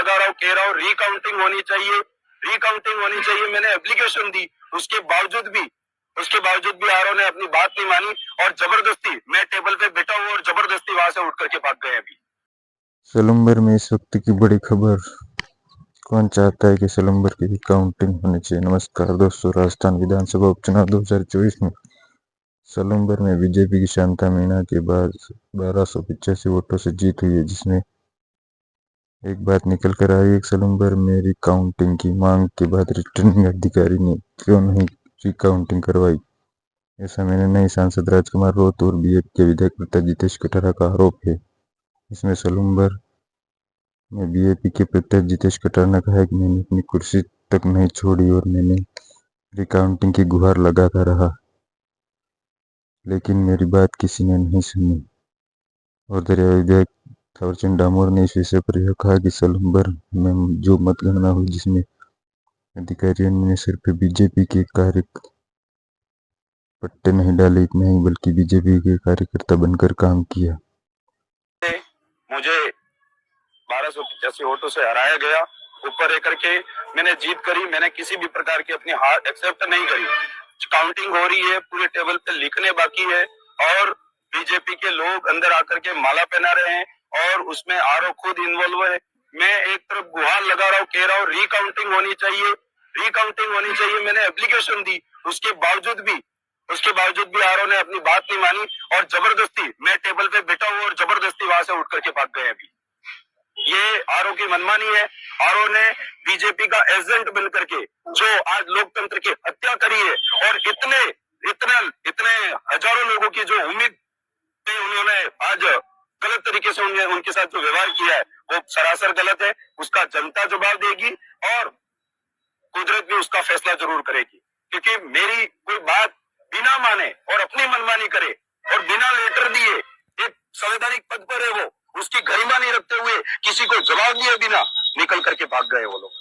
लगा रहा हूँ, कह रहा हूँ रिकाउंटिंग होनी चाहिए, रिकाउंटिंग होनी चाहिए। मैंने एप्लीकेशन दी, उसके बावजूद भी आरओ ने अपनी बात नहीं मानी और जबरदस्ती, मैं टेबल पे बैठा हूँ और जबरदस्ती वहां से उठ करके भाग गए। अभी सलूम्बर में इस वक्त की बड़ी खबर, कौन चाहता है कि सलूम्बर की रिकाउंटिंग होनी चाहिए। नमस्कार दोस्तों, राजस्थान विधानसभा उपचुनाव 2024 में सलूम्बर में बीजेपी की शांता मीणा के बाद 1285 वोटों से जीत हुई है, जिसमें एक बात निकल कर आई है। सलूम्बर में रिकाउंटिंग की मांग के बाद रिटर्निंग अधिकारी ने क्यों नहीं रिकाउंटिंग करवाई, ऐसा मैंने नए सांसद राजकुमार रोत और बीएपी के विधायक प्रताप जितेश कटारा का आरोप है। इसमें सलूम्बर में बीएपी के प्रताप जितेश कटारा ने कहा कि मैंने अपनी कुर्सी तक नहीं छोड़ी और मैंने रिकाउंटिंग की गुहार लगाता रहा, लेकिन मेरी बात किसी ने नहीं सुनी। और दरिया विधायक थावरचंद डामोर ने इस विषय पर यह कहा कि सलूम्बर में जो मतगणना हुई, जिसमें अधिकारियों ने सिर्फ बीजेपी के पट्टे नहीं डाले, इतना ही बल्कि बीजेपी के कार्यकर्ता बनकर काम किया। मुझे 1285 वोटों से हराया गया। ऊपर रह करके मैंने जीत करी, मैंने किसी भी प्रकार की अपनी हार एक्सेप्ट नहीं करी। काउंटिंग हो रही है, पूरे टेबल पे लिखने बाकी है और बीजेपी के लोग अंदर आकर के माला पहना रहे हैं और उसमें आरओ खुद इन्वॉल्व है। मैं एक तरफ गुहार लगा रहा हूँ, कह रहा हूँ रिकाउंटिंग होनी चाहिए, रिकाउंटिंग होनी चाहिए। मैंने एप्लीकेशन दी, उसके बावजूद भी आरओ ने अपनी बात नहीं मानी और जबरदस्ती, मैं टेबल पे बैठा हूँ और जबरदस्ती वहां से उठ करके भाग गए। अभी ये आरओ की मनमानी है। आरओ ने बीजेपी का एजेंट बन करके जो आज लोकतंत्र की हत्या करी है और इतने इतने इतने हजारों लोगों की जो उम्मीद थी, उन्होंने आज गलत तरीके से उनके साथ जो व्यवहार किया है वो सरासर गलत है। उसका जनता जवाब देगी और कुदरत भी उसका फैसला जरूर करेगी, क्योंकि मेरी कोई बात बिना माने और अपनी मनमानी करे और बिना लेटर दिए, एक संवैधानिक पद पर है वो, उसकी गरिमा नहीं रखते हुए किसी को जवाब दिए बिना निकल करके भाग गए वो लोग।